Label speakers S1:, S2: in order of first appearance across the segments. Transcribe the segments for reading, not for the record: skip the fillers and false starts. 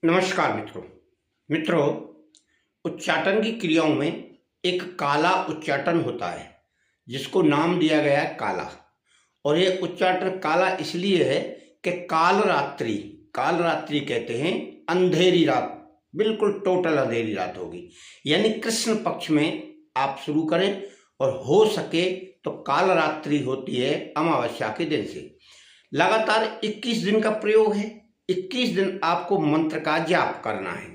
S1: नमस्कार मित्रों उच्चाटन की क्रियाओं में एक काला उच्चाटन होता है जिसको नाम दिया गया है काला। और ये उच्चाटन काला इसलिए है कि काल रात्रि कहते हैं अंधेरी रात, बिल्कुल टोटल अंधेरी रात होगी, यानी कृष्ण पक्ष में आप शुरू करें और हो सके तो काल रात्रि होती है अमावस्या के दिन से। लगातार 21 दिन का प्रयोग है। 21 दिन आपको मंत्र का जाप करना है,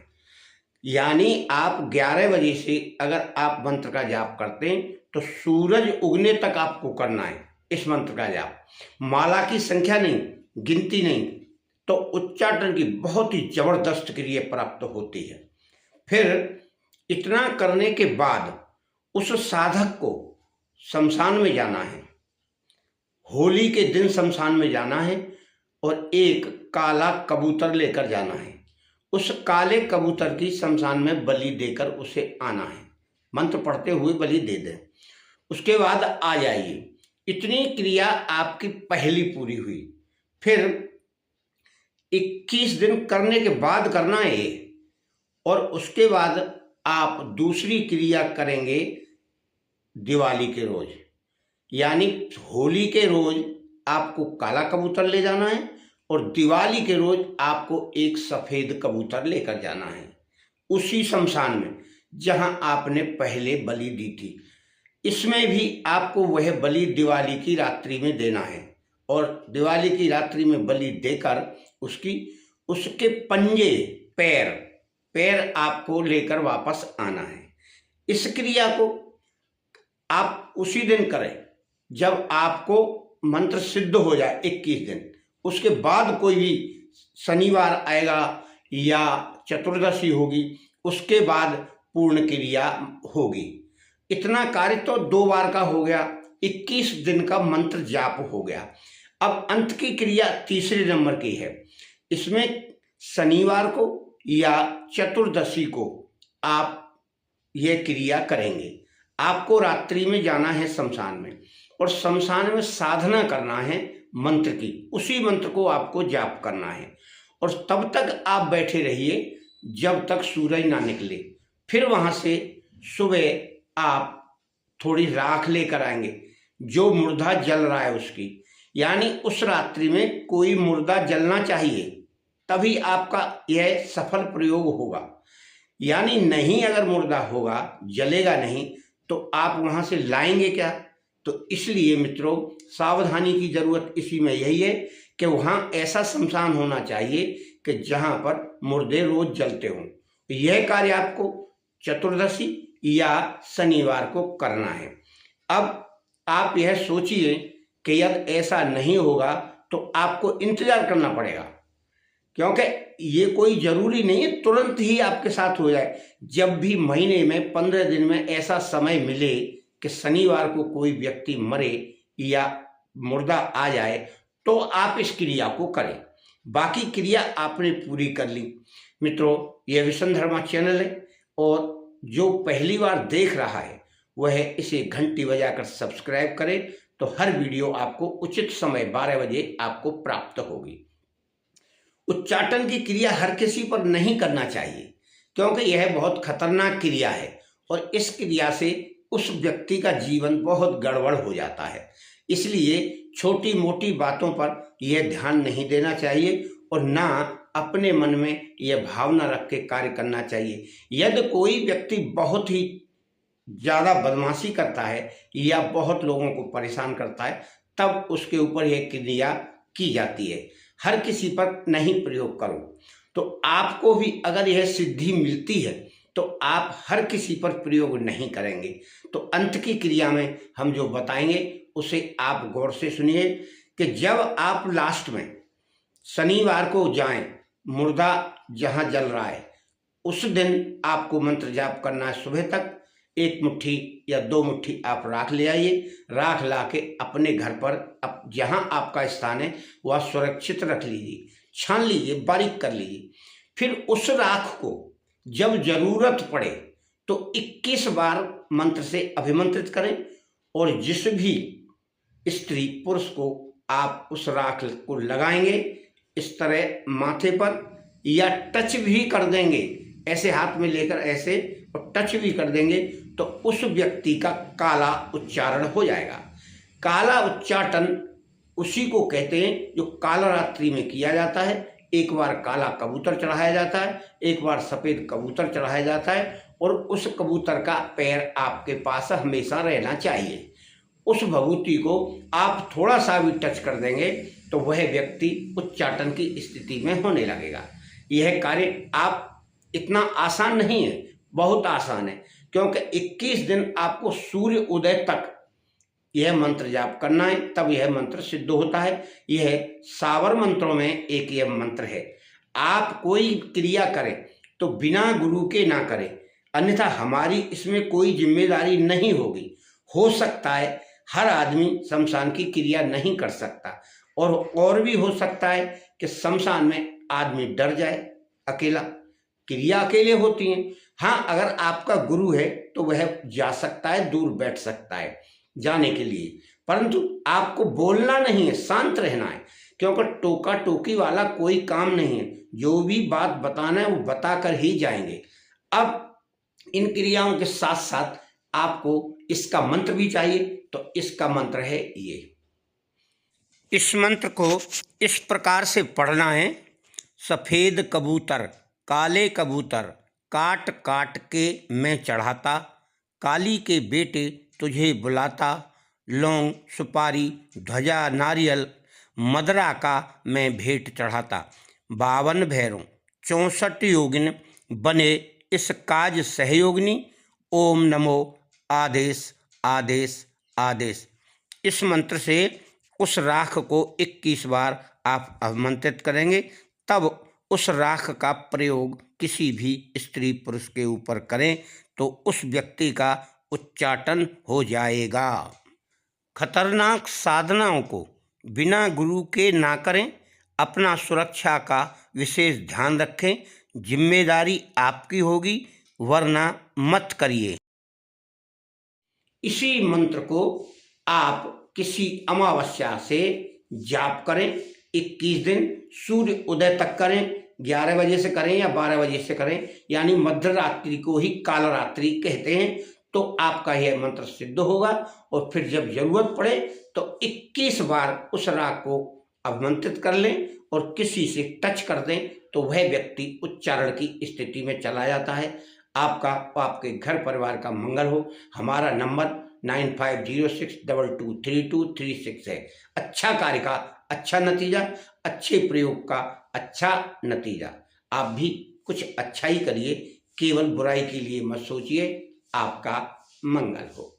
S1: यानी आप 11 बजे से अगर आप मंत्र का जाप करते हैं तो सूरज उगने तक आपको करना है इस मंत्र का जाप। माला की संख्या नहीं, गिनती नहीं, तो उच्चाटन की बहुत ही जबरदस्त क्रिया प्राप्त होती है। फिर इतना करने के बाद उस साधक को शमशान में जाना है, होली के दिन शमशान में जाना है और एक काला कबूतर लेकर जाना है। उस काले कबूतर की शमशान में बलि देकर उसे आना है, मंत्र पढ़ते हुए बलि दे दें। उसके बाद आ जाइए। इतनी क्रिया आपकी पहली पूरी हुई। फिर 21 दिन करने के बाद करना है ये, और उसके बाद आप दूसरी क्रिया करेंगे दिवाली के रोज, यानी होली के रोज आपको काला कबूतर ले जाना है और दिवाली के रोज आपको एक सफेद कबूतर लेकर जाना है उसी शमशान में जहां आपने पहले बलि दी थी। इसमें भी आपको वह बलि दिवाली की रात्रि में देना है और दिवाली की रात्रि में बलि देकर उसके पंजे पैर आपको लेकर वापस आना है। इस क्रिया को आप उसी दिन करें जब आपको मंत्र सिद्ध हो जाए 21 दिन। उसके बाद कोई भी शनिवार आएगा या चतुर्दशी होगी, उसके बाद पूर्ण क्रिया होगी। इतना कार्य तो 2 बार का हो गया, 21 दिन का मंत्र जाप हो गया। अब अंत की क्रिया तीसरे नंबर की है। इसमें शनिवार को या चतुर्दशी को आप यह क्रिया करेंगे। आपको रात्रि में जाना है शमशान में और शमशान में साधना करना है मंत्र की। उसी मंत्र को आपको जाप करना है और तब तक आप बैठे रहिए जब तक सूरज ना निकले। फिर वहां से सुबह आप थोड़ी राख लेकर आएंगे, जो मुर्दा जल रहा है उसकी, यानी उस रात्रि में कोई मुर्दा जलना चाहिए, तभी आपका यह सफल प्रयोग होगा। यानी नहीं, अगर मुर्दा होगा, जलेगा नहीं, तो आप वहां से लाएंगे क्या? तो इसलिए मित्रों सावधानी की जरूरत इसी में यही है कि वहां ऐसा शमशान होना चाहिए कि जहां पर मुर्दे रोज जलते हों। यह कार्य आपको चतुर्दशी या शनिवार को करना है। अब आप यह सोचिए कि यदि ऐसा नहीं होगा तो आपको इंतजार करना पड़ेगा, क्योंकि ये कोई जरूरी नहीं है तुरंत ही आपके साथ हो जाए। जब भी महीने में 15 दिन में ऐसा समय मिले कि शनिवार को कोई व्यक्ति मरे या मुर्दा आ जाए, तो आप इस क्रिया को करें। बाकी क्रिया आपने पूरी कर ली। मित्रों, यह विष्णुधर्मा चैनल है और जो पहली बार देख रहा है वह इसे घंटी बजाकर सब्सक्राइब करे, तो हर वीडियो आपको उचित समय 12 बजे आपको प्राप्त होगी। उच्चाटन की क्रिया हर किसी पर नहीं करना चाहिए, क्योंकि यह बहुत खतरनाक क्रिया है और इस क्रिया से उस व्यक्ति का जीवन बहुत गड़बड़ हो जाता है। इसलिए छोटी मोटी बातों पर यह ध्यान नहीं देना चाहिए और ना अपने मन में यह भावना रख के कार्य करना चाहिए। यदि कोई व्यक्ति बहुत ही ज़्यादा बदमाशी करता है या बहुत लोगों को परेशान करता है, तब उसके ऊपर यह क्रिया की जाती है। हर किसी पर नहीं प्रयोग करो। तो आपको भी अगर यह सिद्धि मिलती है तो आप हर किसी पर प्रयोग नहीं करेंगे। तो अंत की क्रिया में हम जो बताएंगे उसे आप गौर से सुनिए कि जब आप लास्ट में शनिवार को जाएं, मुर्दा जहां जल रहा है, उस दिन आपको मंत्र जाप करना है। सुबह तक 1 मुट्ठी या 2 मुट्ठी आप राख ले आइए। राख ला के अपने घर पर जहां आपका स्थान है वह सुरक्षित रख लीजिए, छान लीजिए, बारीक कर लीजिए। फिर उस राख को जब जरूरत पड़े तो 21 बार मंत्र से अभिमंत्रित करें और जिस भी स्त्री पुरुष को आप उस राख को लगाएंगे, इस तरह माथे पर या टच भी कर देंगे, ऐसे हाथ में लेकर ऐसे और टच भी कर देंगे, तो उस व्यक्ति का काला उच्चारण हो जाएगा। काला उच्चाटन उसी को कहते हैं जो कालरात्रि में किया जाता है। एक बार काला कबूतर चढ़ाया जाता है, एक बार सफ़ेद कबूतर चढ़ाया जाता है, और उस कबूतर का पैर आपके पास हमेशा रहना चाहिए। उस भभूति को आप थोड़ा सा भी टच कर देंगे तो वह व्यक्ति उच्चाटन की स्थिति में होने लगेगा। यह कार्य आप इतना आसान नहीं है, बहुत आसान है, क्योंकि 21 दिन आपको सूर्य उदय तक यह मंत्र जाप करना है, तब यह मंत्र सिद्ध होता है। यह सावर मंत्रों में एक यह मंत्र है। आप कोई क्रिया करें तो बिना गुरु के ना करें, अन्यथा हमारी इसमें कोई जिम्मेदारी नहीं होगी। हो सकता है हर आदमी शमशान की क्रिया नहीं कर सकता, और भी हो सकता है कि शमशान में आदमी डर जाए, अकेला, क्रिया अकेले होती हैं। हाँ, अगर आपका गुरु है तो वह जा सकता है, दूर बैठ सकता है जाने के लिए, परंतु आपको बोलना नहीं है, शांत रहना है, क्योंकि टोका टोकी वाला कोई काम नहीं है। जो भी बात बताना है वो बताकर ही जाएंगे। अब इन क्रियाओं के साथ साथ आपको इसका मंत्र भी चाहिए, तो इसका मंत्र है ये। इस मंत्र को इस प्रकार से पढ़ना है। सफ़ेद कबूतर काले कबूतर काट काट के मैं चढ़ाता, काली के बेटे तुझे बुलाता, लौंग सुपारी ध्वजा नारियल मदरा का मैं भेंट चढ़ाता। 52 भैरों 64 योगिन बने इस काज सहयोगिनी, ओम नमो आदेश आदेश आदेश। इस मंत्र से उस राख को 21 बार आप आमंत्रित करेंगे, तब उस राख का प्रयोग किसी भी स्त्री पुरुष के ऊपर करें तो उस व्यक्ति का उच्चाटन हो जाएगा। खतरनाक साधनाओं को बिना गुरु के ना करें, अपना सुरक्षा का विशेष ध्यान रखें, जिम्मेदारी आपकी होगी, वरना मत करिए। इसी मंत्र को आप किसी अमावस्या से जाप करें, 21 दिन सूर्य उदय तक करें, 11 बजे से करें या 12 बजे से करें, यानी मध्य रात्रि को ही कालरात्रि कहते हैं। तो आपका यह मंत्र सिद्ध होगा, और फिर जब जरूरत पड़े तो 21 बार उस राग को आमंत्रित कर लें और किसी से टच कर दें तो वह व्यक्ति उच्चारण की स्थिति में चला जाता है। आपका और आपके घर परिवार का मंगल हो। हमारा नंबर 9506223236 है। अच्छा कार्य का अच्छा नतीजा, अच्छे प्रयोग का अच्छा नतीजा। आप भी कुछ अच्छा ही करिए, केवल बुराई के लिए मत सोचिए। आपका मंगल हो।